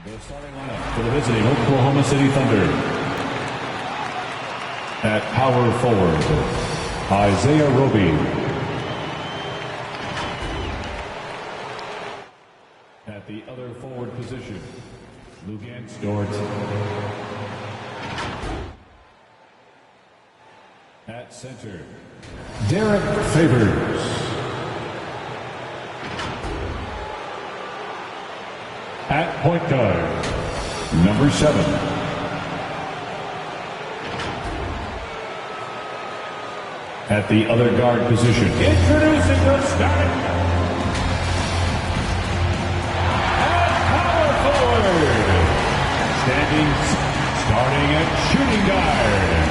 The starting lineup for the visiting Oklahoma City Thunder. At power forward, Isaiah Roby. At the other forward position, Luguentz Dort. At center, Derek Favors. At point guard, number 7. At the other guard position, introducing the starting at power forward, starting at shooting guard,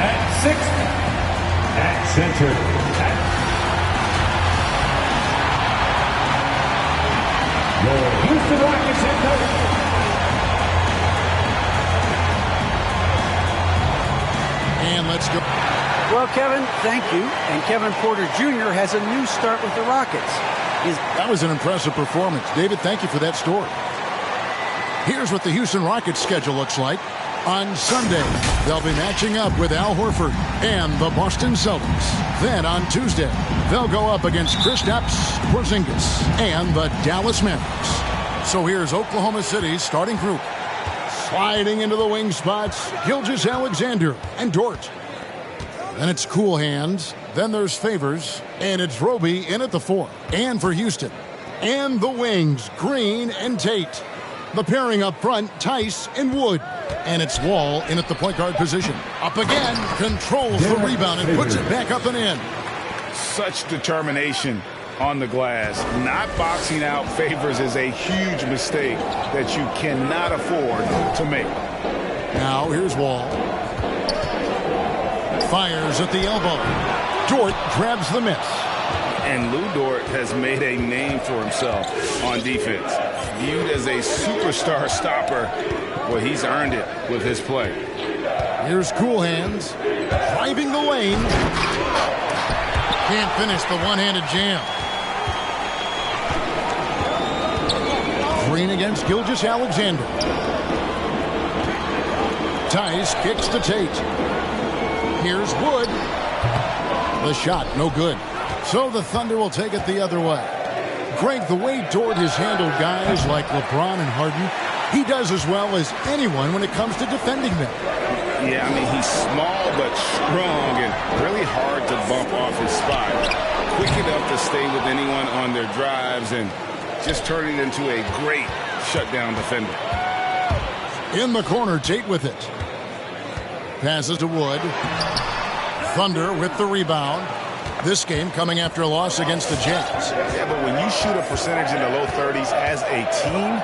at 6, at center, your Houston Rockets head coach. And let's go. Well, Kevin, thank you. And Kevin Porter Jr. has a new start with the Rockets. That was an impressive performance. David, thank you for that story. Here's what the Houston Rockets schedule looks like. On Sunday, they'll be matching up with Al Horford and the Boston Celtics. Then on Tuesday, they'll go up against Kristaps Porzingis and the Dallas Mavericks. So here's Oklahoma City's starting group. Sliding into the wing spots, Gilgeous-Alexander and Dort. Then it's Cool Hands. Then there's Favors. And it's Roby in at the 4. And for Houston. And the wings, Green and Tate. The pairing up front, Tice and Wood. And it's Wall in at the point guard position. Up again, controls the rebound and puts it back up and in. Such determination on the glass. Not boxing out Favors is a huge mistake that you cannot afford to make. Now here's Wall. Fires at the elbow. Dort grabs the miss. And Lou Dort has made a name for himself on defense. Viewed as a superstar stopper, well, he's earned it with his play. Here's Cool Hands. Driving the lane. Can't finish the one-handed jam. Green against Gilgeous-Alexander. Tice kicks to Tate. Here's Wood. The shot, no good. So the Thunder will take it the other way. Greg, the way Dort has handled guys like LeBron and Harden, he does as well as anyone when it comes to defending them. Yeah, I mean, he's small but strong and really hard to bump off his spot. Quick enough to stay with anyone on their drives and just turn it into a great shutdown defender. In the corner, Tate with it. Passes to Wood. Thunder with the rebound. This game coming after a loss against the Jazz. Yeah, but when you shoot a percentage in the low 30s as a team,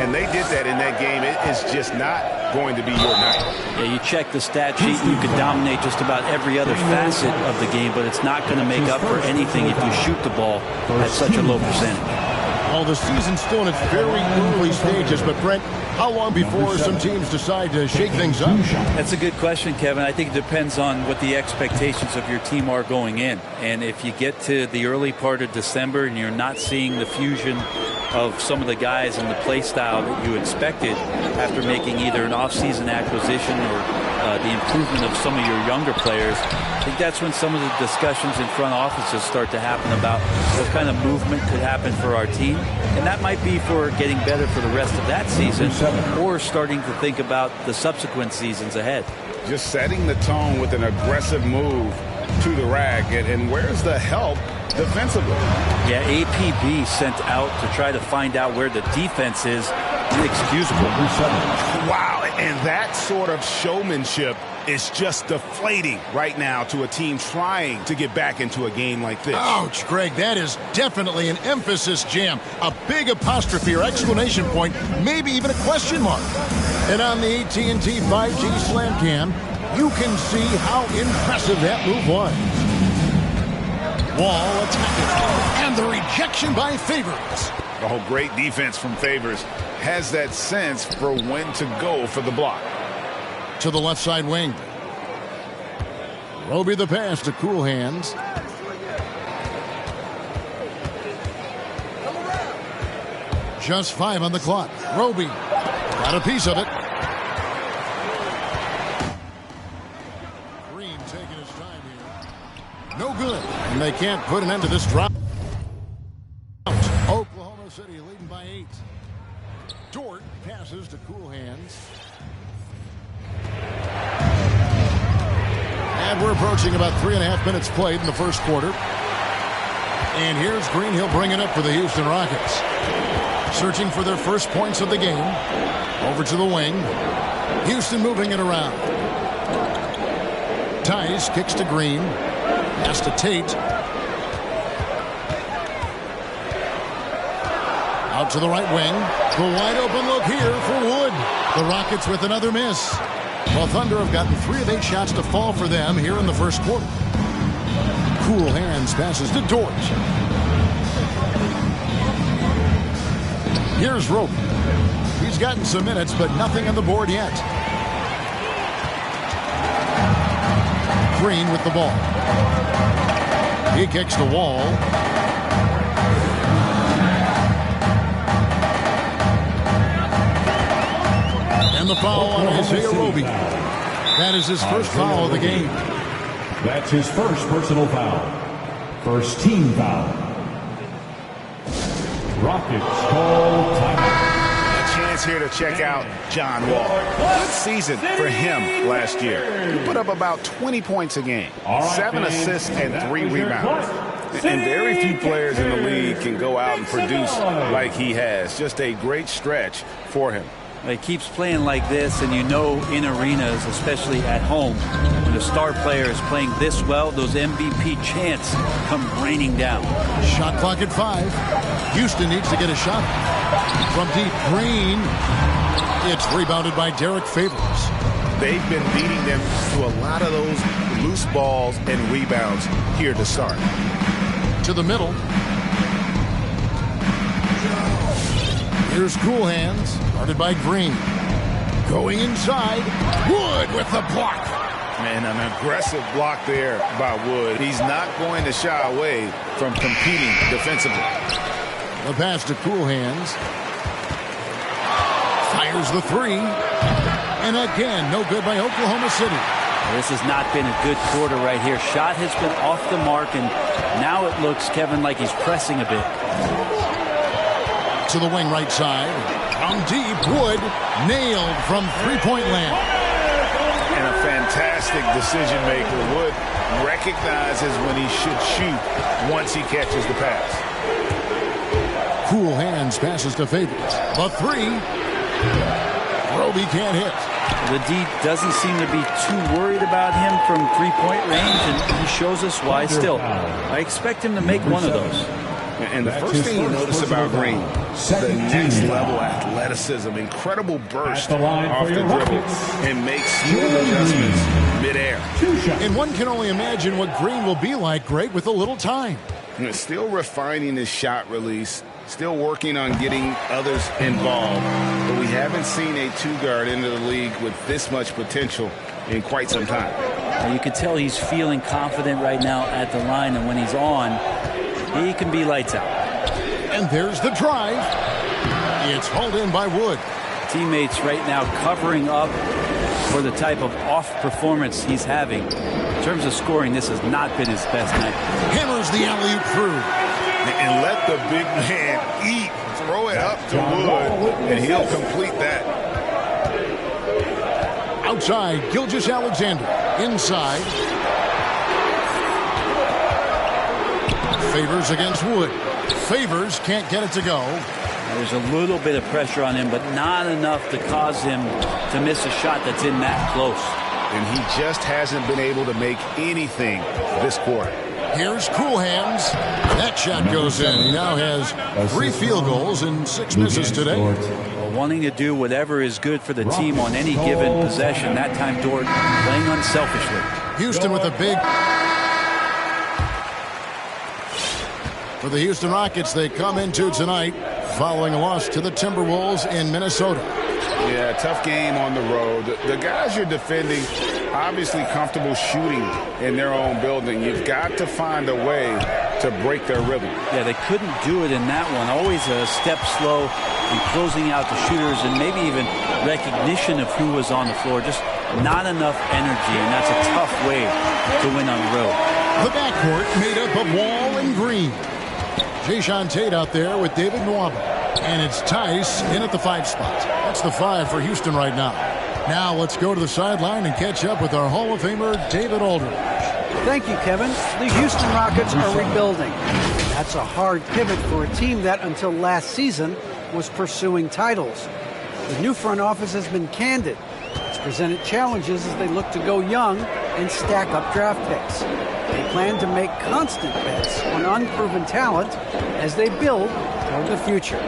and they did that in that game, it is just not going to be your night. Yeah, you check the stat sheet, you can dominate just about every other facet of the game, but it's not going to make up for anything if you shoot the ball at such a low percentage. Well, the season's still in its very early stages, but Brent, how long before some teams decide to shake things up? That's a good question, Kevin. I think it depends on what the expectations of your team are going in. And if you get to the early part of December and you're not seeing the fusion of some of the guys and the play style that you expected after making either an off-season acquisition or the improvement of some of your younger players, I think that's when some of the discussions in front offices start to happen about what kind of movement could happen for our team. And that might be for getting better for the rest of that season or starting to think about the subsequent seasons ahead. Just setting the tone with an aggressive move to the rack. And where's the help defensively? Yeah, APB sent out to try to find out where the defense is. Inexcusable. Wow, and that sort of showmanship is just deflating right now to a team trying to get back into a game like this. Ouch, Greg, that is definitely an emphasis jam. A big apostrophe or exclamation point, maybe even a question mark. And on the AT&T 5G Slam Cam, you can see how impressive that move was. Wall attacking, and the rejection by Favors. Oh, great defense from Favors. Has that sense for when to go for the block. To the left side wing. Roby the pass to Cool Hands. Just 5 on the clock. Roby Got a piece of it. Green taking his time here. No good. And they can't put an end to this drop. Oklahoma City leading by 8. Dort passes to Cool Hands. And we're approaching about 3.5 minutes played in the first quarter. And here's Green. He'll bring it up for the Houston Rockets. Searching for their first points of the game. Over to the wing. Houston moving it around. Tice kicks to Green. Pass to Tate. Out to the right wing. The wide open look here for Wood. The Rockets with another miss. Well, Thunder have gotten 3 of 8 shots to fall for them here in the first quarter. Cool Hands passes to Dort. Here's Rope. He's gotten some minutes, but nothing on the board yet. Green with the ball. He kicks the wall. And the foul on Isaiah Roby. That is his first foul of the game. That's his first personal foul. First team foul. Rockets call timeout. A chance here to check out John Wall. Good season for him last year. He put up about 20 points a game, 7 assists and 3 rebounds. And very few players in the league can go out and produce like he has. Just a great stretch for him. He keeps playing like this, and you know in arenas, especially at home, when the star player is playing this well, those MVP chants come raining down. Shot clock at 5. Houston needs to get a shot. From deep, Green. It's rebounded by Derek Favors. They've been beating them to a lot of those loose balls and rebounds here to start. To the middle. Here's Cool Hands, guarded by Green. Going inside, Wood with the block. And an aggressive block there by Wood. He's not going to shy away from competing defensively. The pass to Cool Hands. Fires the 3. And again, no good by Oklahoma City. This has not been a good quarter right here. Shot has been off the mark, and now it looks, Kevin, like he's pressing a bit. To the wing right side. From deep, Wood nailed from three-point land. And a fantastic decision maker. Wood recognizes when he should shoot once he catches the pass. Cool Hands passes to Favors. The 3. Roby can't hit. The D doesn't seem to be too worried about him from three-point range, and he shows us why still. I expect him to make one of those. And the first thing you notice about Green, the next level athleticism, incredible burst off the dribble, and makes smooth adjustments midair. And one can only imagine what Green will be like, Greg, with a little time. And still refining his shot release, still working on getting others involved. But we haven't seen a two-guard into the league with this much potential in quite some time. And you can tell he's feeling confident right now at the line, and when he's on, he can be lights out. And there's the drive. It's hauled in by Wood. Teammates right now covering up for the type of off performance he's having. In terms of scoring, this has not been his best night. Hammers the alley-oop through. And let the big man eat. Throw it up to Wood, and he'll complete that. Outside, Gilgeous-Alexander. Inside. Favors against Wood. Favors can't get it to go. There's a little bit of pressure on him, but not enough to cause him to miss a shot that's in that close. And he just hasn't been able to make anything this quarter. Here's Cool Hands. That shot goes in. He now has 3 field goals and 6 misses today. Well, wanting to do whatever is good for the team on any given possession. That time, Dort playing unselfishly. Houston with a big... For the Houston Rockets, they come into tonight following a loss to the Timberwolves in Minnesota. Yeah, tough game on the road. The guys you're defending, obviously comfortable shooting in their own building. You've got to find a way to break their rhythm. Yeah, they couldn't do it in that one. Always a step slow, and closing out the shooters and maybe even recognition of who was on the floor. Just not enough energy, and that's a tough way to win on the road. The backcourt made up of Wall and Green. Jayshawn Tate out there with David Nwaba. And it's Tice in at the 5 spot. That's the 5 for Houston right now. Now let's go to the sideline and catch up with our Hall of Famer, David Aldridge. Thank you, Kevin. The Houston Rockets are rebuilding. That's a hard pivot for a team that, until last season, was pursuing titles. The new front office has been candid. It's presented challenges as they look to go young and stack up draft picks. They plan to make constant bets on unproven talent as they build toward the future.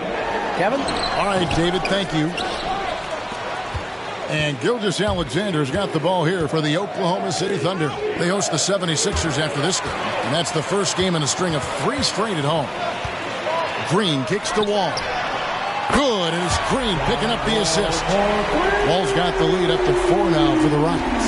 Kevin? All right, David, thank you. And Gilgeous-Alexander's got the ball here for the Oklahoma City Thunder. They host the 76ers after this game, and that's the first game in a string of 3 straight at home. Green kicks to Wall. Good, and it's Green picking up the assist. Wall's got the lead up to 4 now for the Rockets.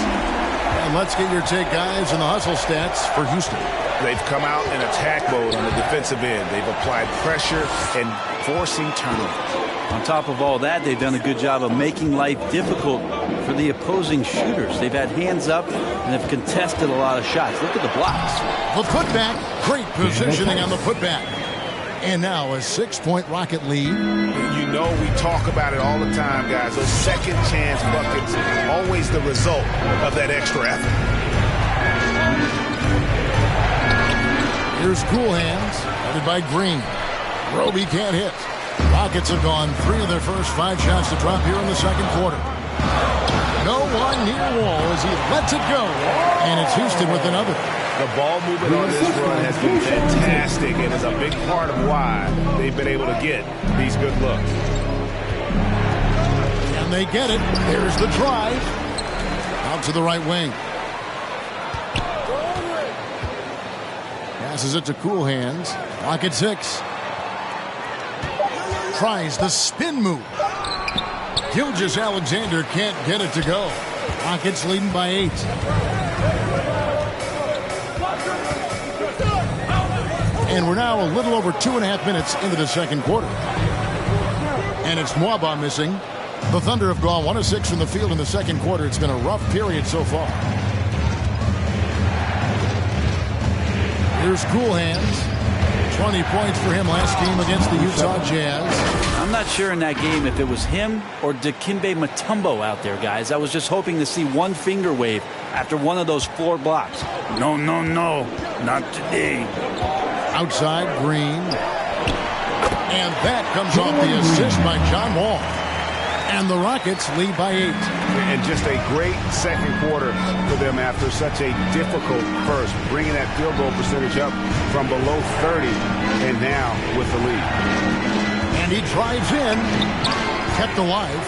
And let's get your take, guys, on the hustle stats for Houston. They've come out in attack mode on the defensive end. They've applied pressure and forcing turnovers. On top of all that, they've done a good job of making life difficult for the opposing shooters. They've had hands up and have contested a lot of shots. Look at the blocks. The putback, great positioning on the putback. And now a 6-point Rocket lead. You know we talk about it all the time, guys. Those second chance buckets, always the result of that extra effort. Here's Cool Hands, headed by Green. Roby can't hit. Rockets have gone 3 of their first 5 shots to drop here in the second quarter. No one near Wall as he lets it go. And it's Houston with another. The ball movement on this run has been fantastic and is a big part of why they've been able to get these good looks. And they get it. There's the drive. Out to the right wing. Passes it to Cool Hands. Rocket 6. Tries the spin move. Gilgeous-Alexander can't get it to go. Rockets leading by 8. And we're now a little over 2.5 minutes into the second quarter. And it's Nwaba missing. The Thunder have gone 1 of 6 from the field in the second quarter. It's been a rough period so far. Here's Cool Hands. 20 points for him last game against the Utah Jazz. I'm not sure in that game if it was him or Dikembe Mutombo out there, guys. I was just hoping to see one finger wave after one of those 4 blocks. No, no, no, not today. Outside, Green. And that comes off the assist by John Wall. And the Rockets lead by 8. And just a great second quarter for them after such a difficult first, bringing that field goal percentage up from below 30 and now with the lead. And he drives in, kept alive.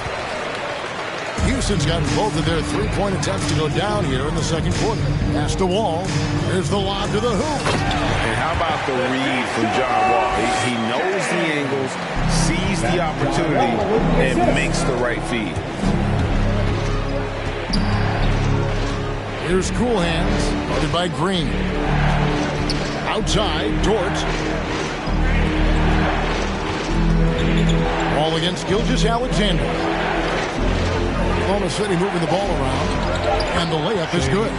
Houston's got both of their 3-point attempts to go down here in the second quarter. Pass to Wall. Here's the lob to the hoop. And how about the read from John Wall? He knows the angles, sees the opportunity, and makes the right feed. Here's Cool Hands, guarded by Green. Outside, Dort. Ball against Gilgeous-Alexander. Oklahoma City moving the ball around. And the layup is good.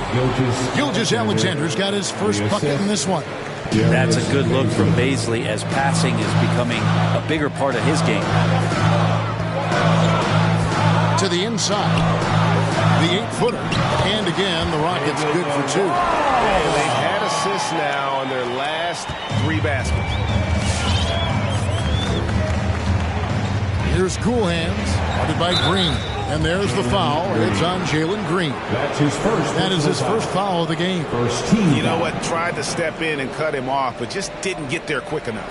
Gilgeous-Alexander's got his first bucket in this one. That's a good look from Baisley as passing is becoming a bigger part of his game. To the inside. The 8-footer. And again, the Rockets good for 2. And they've had assists now on their last 3 baskets. Here's Cool Hands, guarded by Green. And there's the foul. It's on Jalen Green. That's his first. That is his first foul of the game. First team. You know what? Tried to step in and cut him off, but just didn't get there quick enough.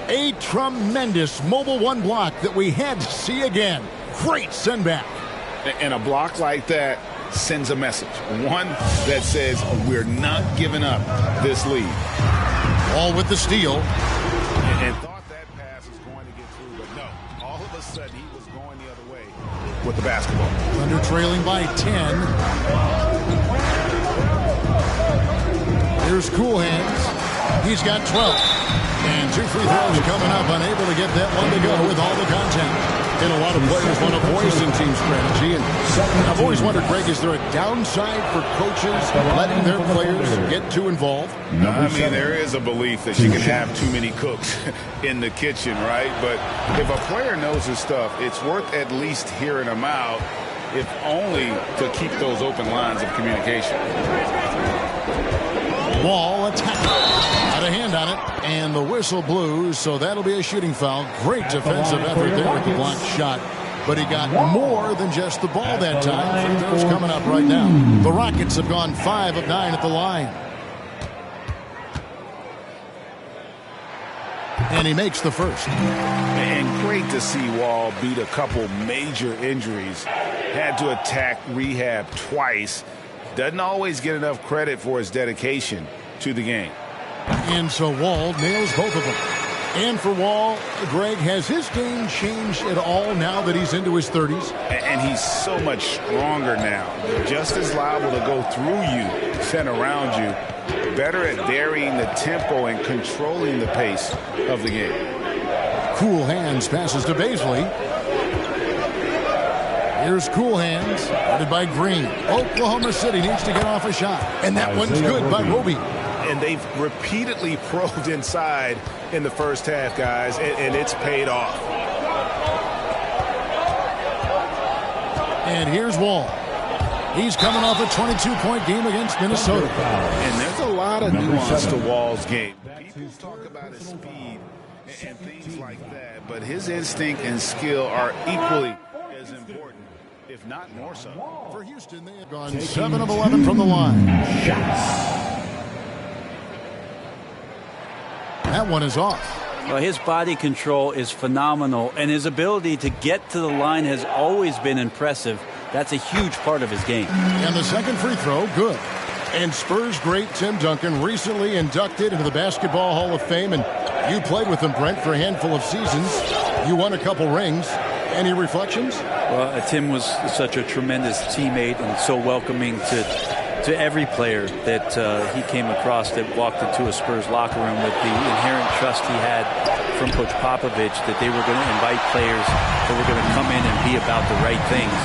A tremendous mobile 1 block that we had to see again. Great send back. And a block like that sends a message. One that says we're not giving up this lead. All with the steal. And thought that pass was going to get through, but no. All of a sudden, he was going the other way with the basketball. Thunder trailing by 10. Here's Cool Hands. He's got 12. And 2 free throws coming up. Unable to get that one to go with all the contact. And a lot of players want a voice in team strategy. And I've always wondered, Greg, is there a downside for coaches letting their players get too involved? I mean, there is a belief that you can have too many cooks in the kitchen, right? But if a player knows his stuff, it's worth at least hearing him out, if only to keep those open lines of communication. Wall attack. Out of hand on it. And the whistle blew, so that'll be a shooting foul. Great defensive effort there with the blocked shot. But he got more than just the ball that time. Free throws coming up right now. The Rockets have gone 5 of 9 at the line. And he makes the first. And great to see Wall beat a couple major injuries. Had to attack rehab twice. Doesn't always get enough credit for his dedication to the game. And so Wall nails both of them. And for Wall, Greg, has his game changed at all now that he's into his 30s? And he's so much stronger now. Just as liable to go through you, send around you. Better at varying the tempo and controlling the pace of the game. Cool Hands passes to Baisley. Here's Cool Hands, guarded by Green. Oklahoma City needs to get off a shot. And that one's good by Roby. And they've repeatedly probed inside in the first half, guys, and it's paid off. And here's Wall. He's coming off a 22-point game against Minnesota. And there's a lot of nuance to Wall's game. People talk about his speed and things like that, but his instinct and skill are equally as important, if not more so. For Houston, they have gone 7 of 11 from the line. That one is off. Well, his body control is phenomenal, and his ability to get to the line has always been impressive. That's a huge part of his game. And the second free throw, good. And Spurs great Tim Duncan recently inducted into the Basketball Hall of Fame, and you played with him, Brent, for a handful of seasons. You won a couple rings. Any reflections? Well, Tim was such a tremendous teammate and so welcoming to every player that he came across that walked into a Spurs locker room, with the inherent trust he had from Coach Popovich that they were going to invite players that were going to come in and be about the right things.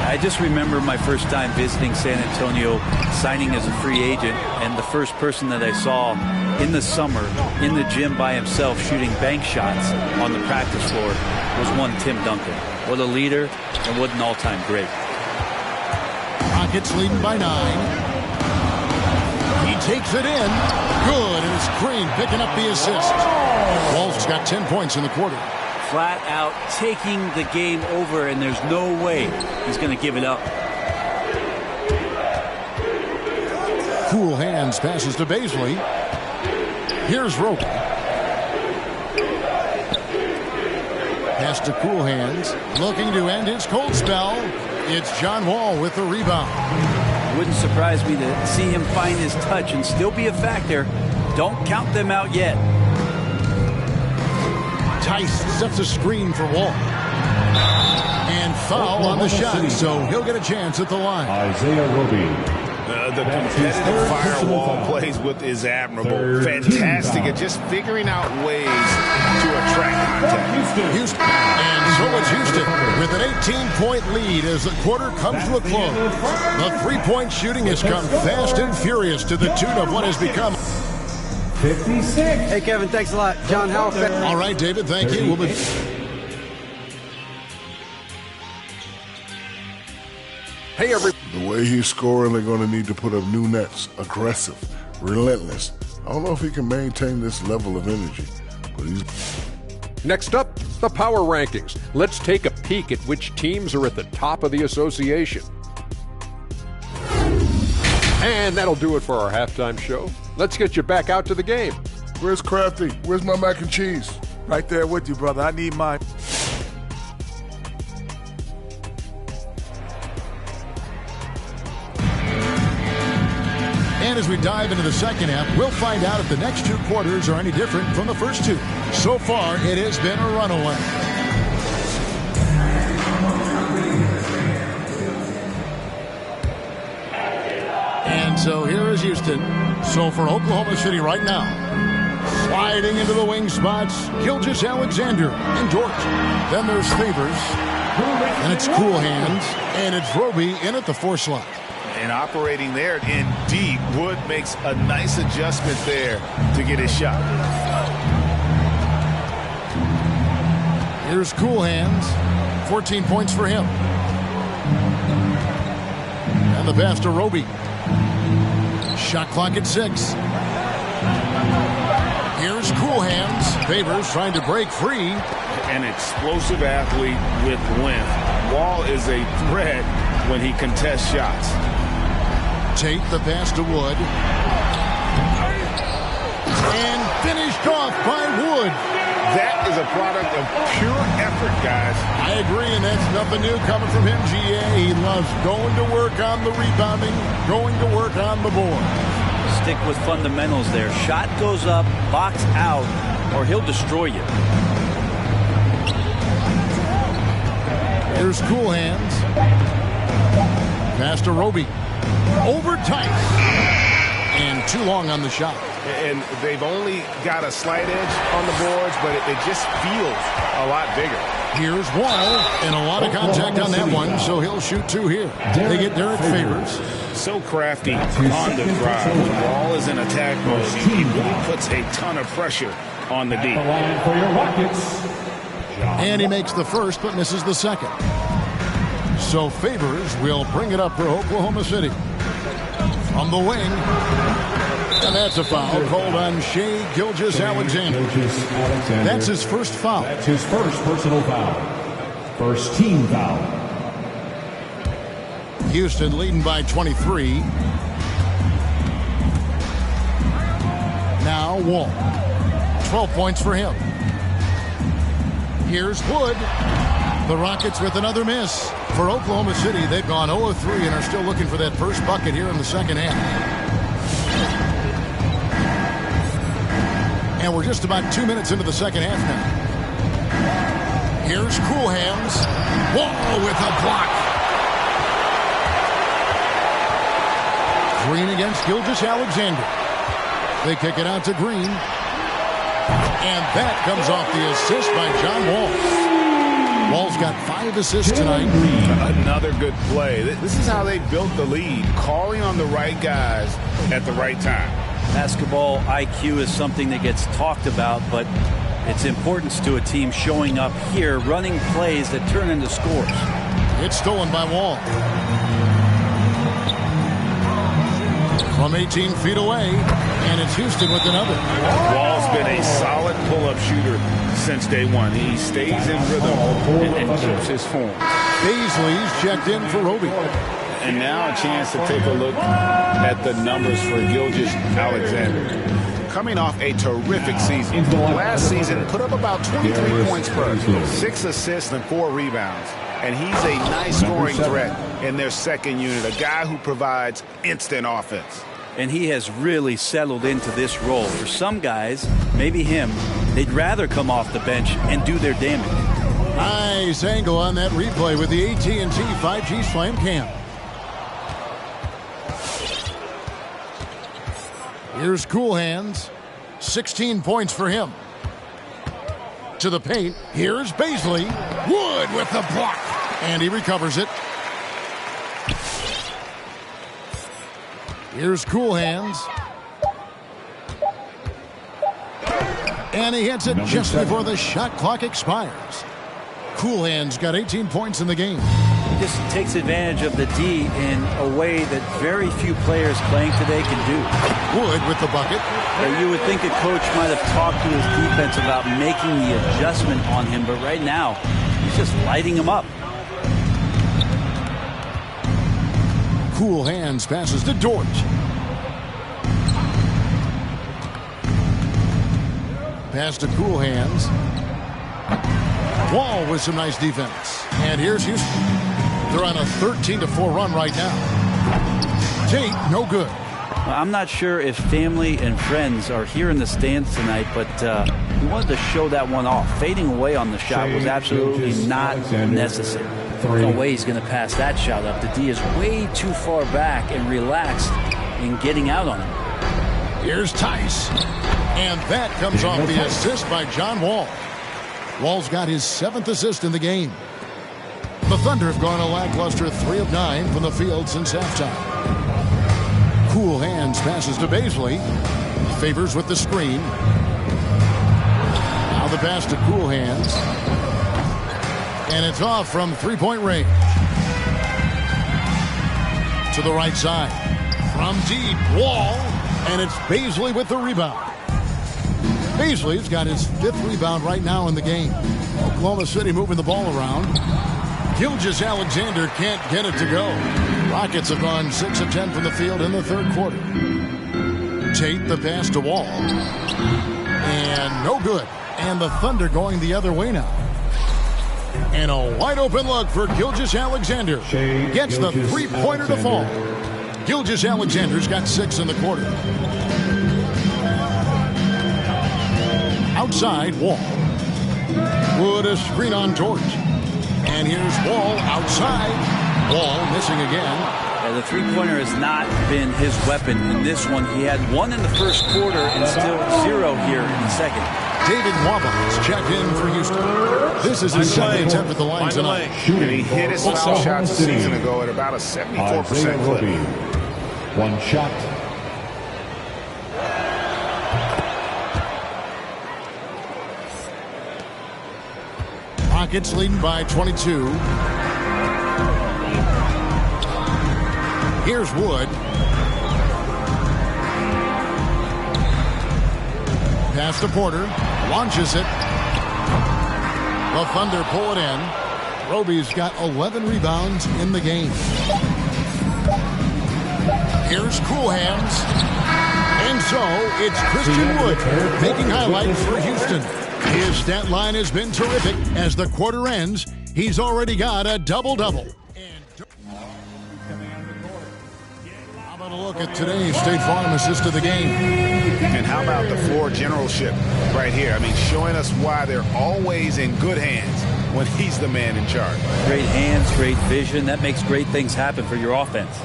I just remember my first time visiting San Antonio, signing as a free agent, and the first person that I saw in the summer in the gym by himself shooting bank shots on the practice floor was one Tim Duncan. What a leader and what an all-time great. Rockets leading by 9. He takes it in. Good, and it's Green picking up the assist. Wall's got 10 points in the quarter. Flat out taking the game over, and there's no way he's going to give it up. Cool Hands passes to Baisley. Here's Roby. Pass to Cool Hands. Looking to end his cold spell. It's John Wall with the rebound. Wouldn't surprise me to see him find his touch and still be a factor. Don't count them out yet. Tice sets a screen for Wall. And foul on the shot, so he'll get a chance at the line. Isaiah Roby. The competitive firewall plays with is admirable. Fantastic at just figuring out ways to attract contact. Houston. And so it's Houston with an 18-point lead as the quarter comes to a close. The three-point shooting has come fast and furious to the tune of what has become 56. Hey, Kevin, thanks a lot. John, how effective? All right, David, thank you. We'll be... Hey, the way he's scoring, they're going to need to put up new nets. Aggressive, relentless. I don't know if he can maintain this level of energy, but he's... Next up, the power rankings. Let's take a peek at which teams are at the top of the association. And that'll do it for our halftime show. Let's get you back out to the game. Where's Crafty? Where's my mac and cheese? Right there with you, brother. I need mine. And as we dive into the second half, we'll find out if the next two quarters are any different from the first two. So far, it has been a runaway. And so here is Houston. So for Oklahoma City right now, Sliding into the wing spots, Gilgeous-Alexander and Dort. Then there's Favors. And it's Cool Hands. And it's Roby in at the 4 slot. And operating there in deep, Wood makes a nice adjustment there to get his shot. Here's Cool Hands. 14 points for him. And the pass to Roby. Shot clock at 6. Here's Cool Hands. Favors trying to break free. An explosive athlete with length. Wall is a threat when he contests shots. Tate the pass to Wood. And finished off by Wood. That is a product of pure effort, guys. I agree, and that's nothing new coming from him, GA. He loves going to work on the rebounding, going to work on the board. Stick with fundamentals there. Shot goes up, box out, or he'll destroy you. Here's Cool Hands. Pass to Roby. Over tight. And too long on the shot. And they've only got a slight edge on the boards, but it just feels a lot bigger. Here's Wall, and a lot of contact on that one, so he'll shoot 2 here. They get Derek Favors. So crafty on the drive. When Wall is in attack mode, he really puts a ton of pressure on the D. For your Rockets. And he makes the first, but misses the second. So Favors will bring it up for Oklahoma City. From the wing. And that's a foul called on Shai Gilgeous-Alexander. That's his first foul. That's his first personal foul. First team foul. Houston leading by 23. Now Wall. 12 points for him. Here's Wood. The Rockets with another miss. For Oklahoma City, they've gone 0 of 3 and are still looking for that first bucket here in the second half. And we're just about 2 minutes into the second half now. Here's Cool Hands. Wall with a block. Green against Gilgeous-Alexander. They kick it out to Green. And that comes off the assist by John Wall. Wall's got 5 assists tonight. Another good play. This is how they built the lead, calling on the right guys at the right time. Basketball IQ is something that gets talked about, but its importance to a team showing up here, running plays that turn into scores. It's stolen by Wall. From 18 feet away, and it's Houston with another. Wall's been a solid pull-up shooter since day one. He stays in rhythm and keeps his form. Baisley's checked in for Roby. And now a chance to take a look at the numbers for Gilgeous-Alexander. Coming off a terrific season. Last season, put up about 23 points per, 6 assists and 4 rebounds. And he's a nice scoring threat in their second unit, a guy who provides instant offense. And he has really settled into this role. For some guys, maybe him, they'd rather come off the bench and do their damage. Nice angle on that replay with the AT&T 5G Slam Cam. Here's Cool Hands. 16 points for him. To the paint. Here's Baisley. Wood with the block. And he recovers it. Here's Cool Hands. And he hits it just before the shot clock expires. Cool Hands got 18 points in the game. He just takes advantage of the D in a way that very few players playing today can do. Wood with the bucket. You would think a coach might have talked to his defense about making the adjustment on him, but right now, he's just lighting him up. Cool Hands passes to Dort. Pass to Cool Hands. Wall with some nice defense. And here's Houston. They're on a 13-4 run right now. Tate, no good. I'm not sure if family and friends are here in the stands tonight, but we wanted to show that one off. Fading away on the shot was absolutely not necessary. No way he's going to pass that shot up. The D is way too far back and relaxed in getting out on him. Here's Tice. And that comes off the assist by John Wall. Wall's got his 7th assist in the game. The Thunder have gone a lackluster 3 of 9 from the field since halftime. Cool Hands passes to Baisley. Favors with the screen. Now the pass to Cool Hands. And it's off from three-point range. To the right side. From deep, Wall. And it's Baisley with the rebound. Baisley's got his 5th rebound right now in the game. Oklahoma City moving the ball around. Gilgeous-Alexander can't get it to go. Rockets have gone 6 of 10 from the field in the 3rd quarter. Tate the pass to Wall. And no good. And the Thunder going the other way now. And a wide open look for Gilgeous-Alexander. Gets the three-pointer to fall. Gilgeous-Alexander's got 6 in the quarter. Outside, Wall. Wood a screen on George. And here's Wall outside. Wall missing again. Yeah, the three-pointer has not been his weapon in this one. He had 1 in the 1st quarter and still 0 here in the 2nd. David Wabach checked in for Houston. This is his 2nd attempt at the line tonight. And he hit his foul shots a season ago at about a 74% clip. 1 shot. Rockets leading by 22. Here's Wood. Pass to Porter. Launches it. The Thunder pull it in. Roby's got 11 rebounds in the game. Here's Cool Hands. And so it's Christian Wood making highlights for Houston. His stat line has been terrific. As the quarter ends, he's already got a double-double. How about a look at today's State Farm assist of the game? And how about the floor generalship right here? I mean, showing us why they're always in good hands when he's the man in charge. Great hands, great vision. That makes great things happen for your offense.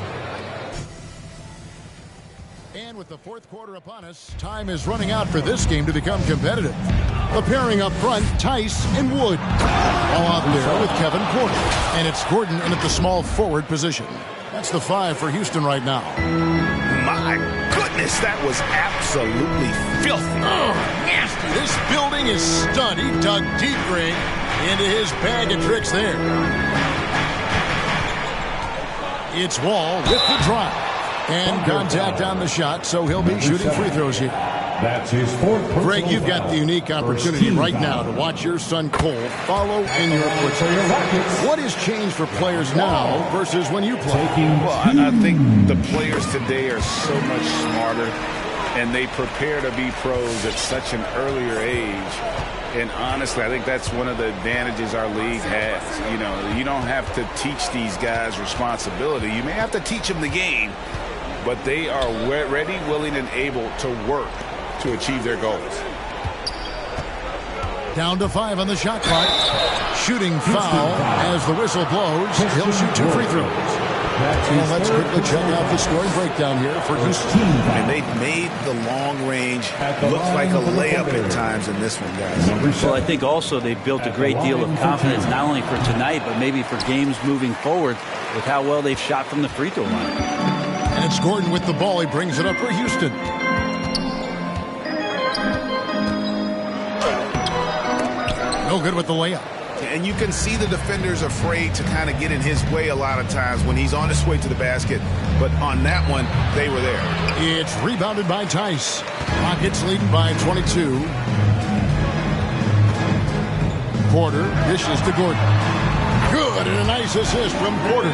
And with the 4th quarter upon us, time is running out for this game to become competitive. The pairing up front, Tice and Wood. All out there with Kevin Porter. And it's Gordon in at the small forward position. That's the 5 for Houston right now. My goodness, that was absolutely filthy. Oh, nasty. This building is stud. He dug deep, Greg, into his bag of tricks there. It's Wall with the drive. And contact on the shot, so he'll be shooting free throws here. That's his 4th. Greg, you've got the unique opportunity right now to watch your son Cole follow in your footsteps. What has changed for players now versus when you played? Well, I think the players today are so much smarter, and they prepare to be pros at such an earlier age. And honestly, I think that's one of the advantages our league has. You know, you don't have to teach these guys responsibility. You may have to teach them the game, but they are ready, willing, and able to work to achieve their goals. Down to 5 on the shot clock. Shooting foul as the whistle blows. He'll shoot 2 free throws. Well, let's quickly check out the scoring breakdown here for Houston. And they've made the long range look like a layup at times in this one, guys. Well, I think also they built a great deal of confidence, not only for tonight, but maybe for games moving forward with how well they've shot from the free throw line. And it's Gordon with the ball. He brings it up for Houston. No good with the layup. And you can see the defenders afraid to kind of get in his way a lot of times when he's on his way to the basket. But on that one, they were there. It's rebounded by Tice. Rockets leading by 22. Porter dishes to Gordon. Good, and a nice assist from Porter.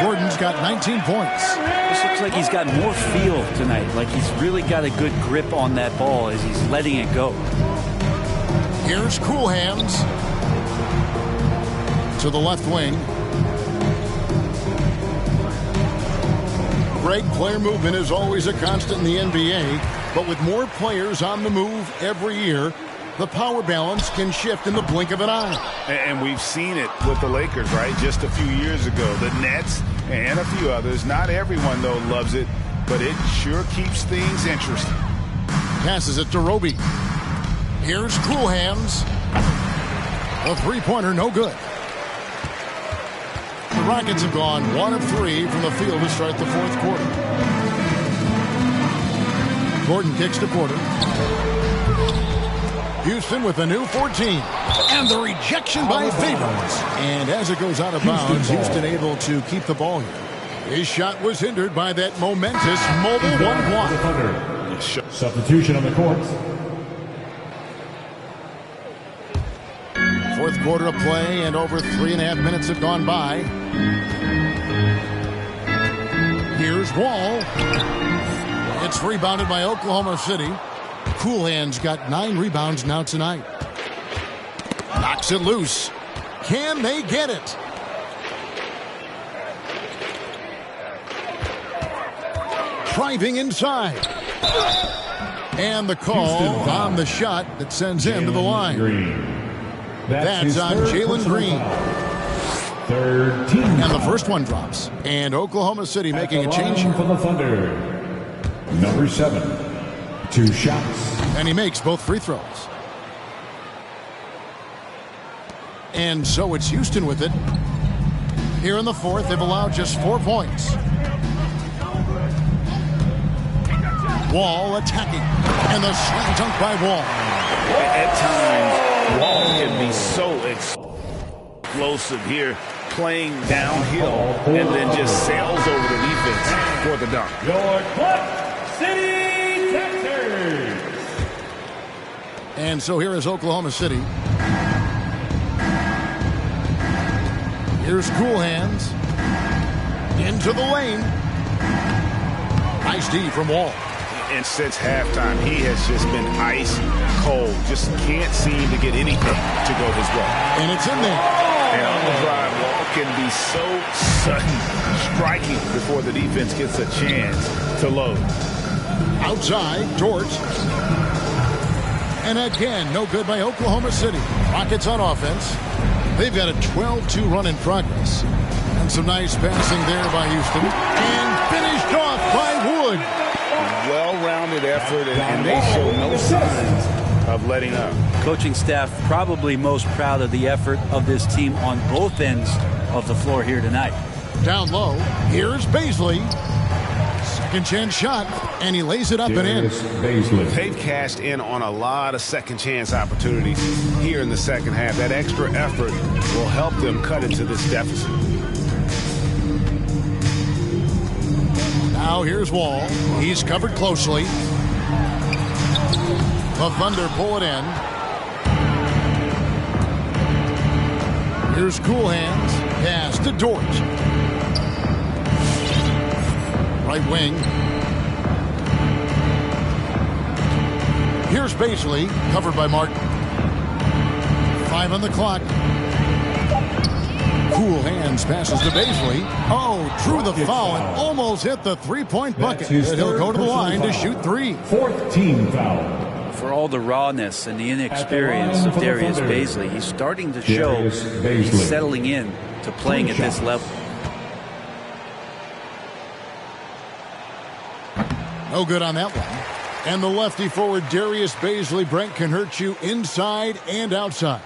Gordon's got 19 points. This looks like he's got more feel tonight. Like he's really got a good grip on that ball as he's letting it go. Here's Cool Hands to the left wing. Greg, player movement is always a constant in the NBA, but with more players on the move every year, the power balance can shift in the blink of an eye. And we've seen it with the Lakers, right? Just a few years ago. The Nets and a few others. Not everyone, though, loves it, but it sure keeps things interesting. Passes it to Roby. Here's Cool Hands. A three-pointer, no good. The Rockets have gone 1 of 3 from the field to start the fourth quarter. Gordon kicks to Porter. Houston with a new 14. And the rejection by Favors. And as it goes out of bounds, Houston able to keep the ball here. His shot was hindered by that momentous mobile one block. Substitution on the court. Fourth quarter of play, and over 3.5 minutes have gone by. Here's Wall. It's rebounded by Oklahoma City. Cool Hands got 9 rebounds now tonight. Knocks it loose. Can they get it? Driving inside. And the call on the shot that sends him to the line. That's on Jalen Green. Third team. And the first one drops. And Oklahoma City making a change here. For the Thunder. Number 7. 2 shots. And he makes both free throws. And so it's Houston with it. Here in the fourth, they've allowed just 4 points. Wall attacking. And the slam dunk by Wall. At times, Wall can be so explosive here, playing downhill, and then just sails over the defense for the dunk. Your Clutch City Texans. And so here is Oklahoma City. Here's Cool Hands. Into the lane. Nice D from Wall. And since halftime, he has just been ice cold. Just can't seem to get anything to go his way. And it's in there. And on the drive, Wall can be so sudden, striking before the defense gets a chance to load. Outside, George. And again, no good by Oklahoma City. Rockets on offense. They've got a 12-2 run in progress. And some nice passing there by Houston. And finished off by Wood. Well-rounded effort, and they show no signs of letting up. Coaching staff probably most proud of the effort of this team on both ends of the floor here tonight. Down low, here's Baisley. Second chance shot, and he lays it up and in. They've cashed in on a lot of second chance opportunities here in the second half. That extra effort will help them cut into this deficit. Now here's Wall. He's covered closely. The Thunder pull it in. Here's Cool Hands. Pass to Dort. Right wing. Here's Baisley. Covered by Martin. 5 on the clock. Cool Hands passes to Baisley. Oh, drew the foul and almost hit the three-point bucket. He'll go to the line to shoot 3. Fourth team foul. For all the rawness and the inexperience of Darius Baisley, he's starting to show he's settling in to playing at this level. No good on that one. And the lefty forward, Darius Baisley, Brent, can hurt you inside and outside.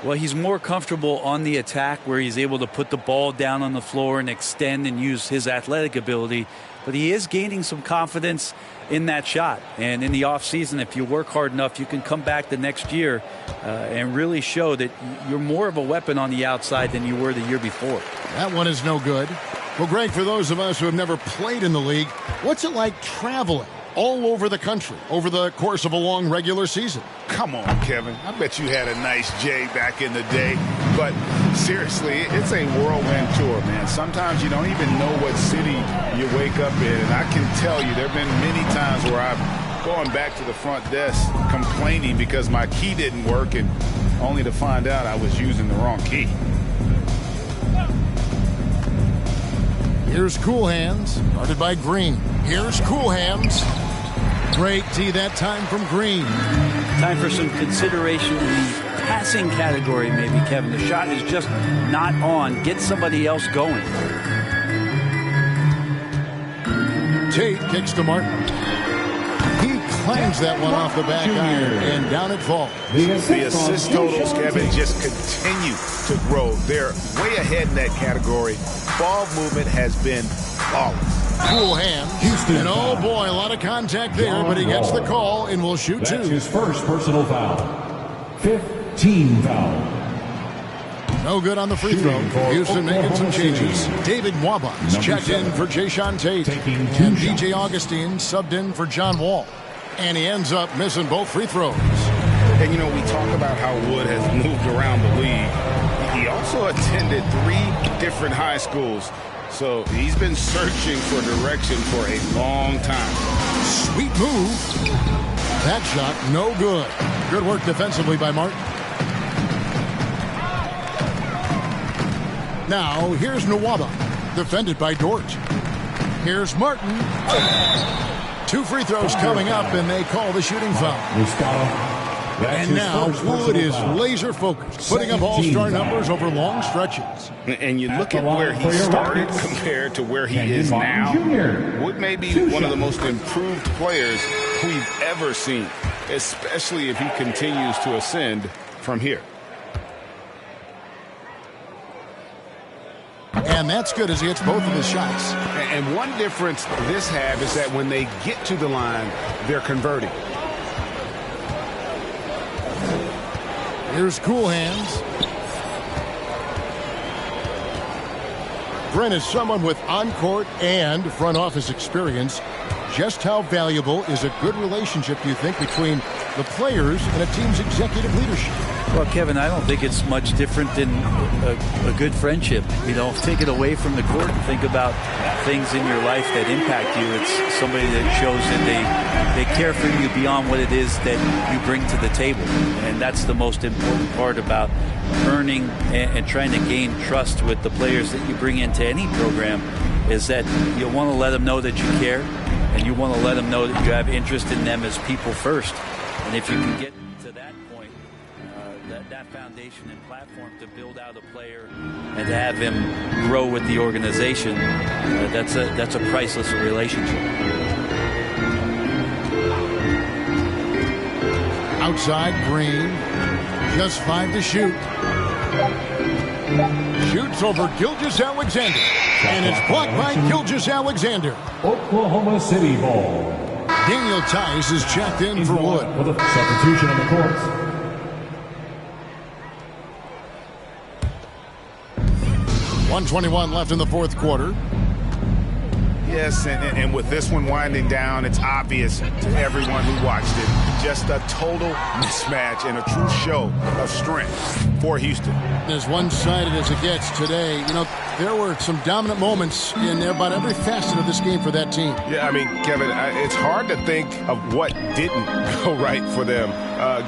Well, he's more comfortable on the attack where he's able to put the ball down on the floor and extend and use his athletic ability. But he is gaining some confidence in that shot. And in the offseason, if you work hard enough, you can come back the next year and really show that you're more of a weapon on the outside than you were the year before. That one is no good. Well, Greg, for those of us who have never played in the league, what's it like traveling all over the country over the course of a long regular season? Come on, Kevin. I bet you had a nice J back in the day. But seriously, it's a whirlwind tour, man. Sometimes you don't even know what city you wake up in. And I can tell you there have been many times where I've gone back to the front desk complaining because my key didn't work, and only to find out I was using the wrong key. Here's Cool Hands, guarded by Green. Here's Cool Hands. Great D that time from Green. Time for some consideration in the passing category, maybe, Kevin. The shot is just not on. Get somebody else going. Tate kicks to Martin. He clangs that one off the back iron, and down it falls. The assist totals, Kevin, just continue to grow. They're way ahead in that category. Ball movement has been flawless. Cool hands. Houston. And oh boy, a lot of contact there, but he gets the call and will shoot That's two. his first personal foul. 15 foul. No good on the free throw. Houston making some changes. David Mwabas checked in for Jayshawn Tate. And DJ Augustine subbed in for John Wall. And he ends up missing both free throws. And, you know, we talk about how Wood has moved around the league. He also attended 3 different high schools. So he's been searching for direction for a long time. Sweet move. That shot, no good. Good work defensively by Martin. Now, here's Nwaba, defended by Dort. Here's Martin. 2 free throws coming up, and they call the shooting foul. And now Wood is laser focused, putting up all-star numbers over long stretches. And you look at where he started compared to where he is now. Wood may be one of the most improved players we've ever seen, especially if he continues to ascend from here. And that's good as he hits both of his shots. And one difference this has is that when they get to the line, they're converting. Here's Cool Hands. Brent is someone with on-court and front office experience. Just how valuable is a good relationship, do you think, between the players and a team's executive leadership? Well, Kevin, I don't think it's much different than a good friendship. You know, take it away from the court and think about things in your life that impact you. It's somebody that shows that they care for you beyond what it is that you bring to the table. And that's the most important part about earning and trying to gain trust with the players that you bring into any program, is that you want to let them know that you care, and you want to let them know that you have interest in them as people first. And if you can get to that point, that foundation and platform to build out a player and to have him grow with the organization, that's a priceless relationship. Outside, Green. Just 5 to shoot. Shoots over Gilgeous-Alexander. And it's blocked by Gilgeous-Alexander. Oklahoma City ball. Daniel Tice is checked in for Wood. With a substitution on the court. 1:21 left in the fourth quarter. Yes, and with this one winding down, it's obvious to everyone who watched it. Just a total mismatch and a true show of strength for Houston. As one-sided as it gets today, you know, there were some dominant moments in about every facet of this game for that team. Yeah, I mean, Kevin, it's hard to think of what didn't go right for them.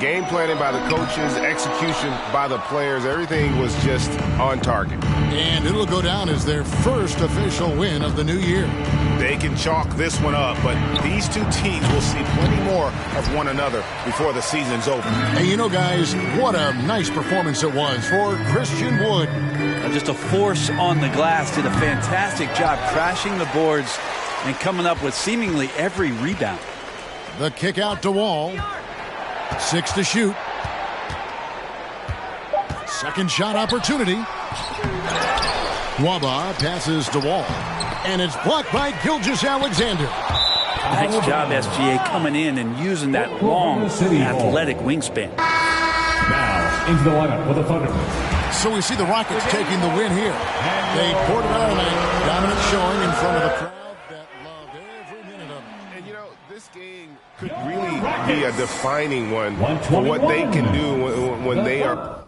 Game planning by the coaches, execution by the players, everything was just on target. And it'll go down as their first official win of the new year. They can chalk this one up, but these two teams will see plenty more of one another before the season's over. And you know, guys, what a nice performance it was for Christian Wood. Just a force on the glass, did a fantastic job crashing the boards and coming up with seemingly every rebound. The kick out to Wall. 6 to shoot. Second shot opportunity. Nwaba passes to Wall. And it's blocked by Gilgeous-Alexander. Nice job, SGA, coming in and using that long, athletic wingspan. Now, into the lineup for the Thunder. So we see the Rockets taking the win here. They poured it out tonight. Dominant showing in front of the crowd that loved every minute of it. And, you know, this game could really be a defining one for what they can do when they are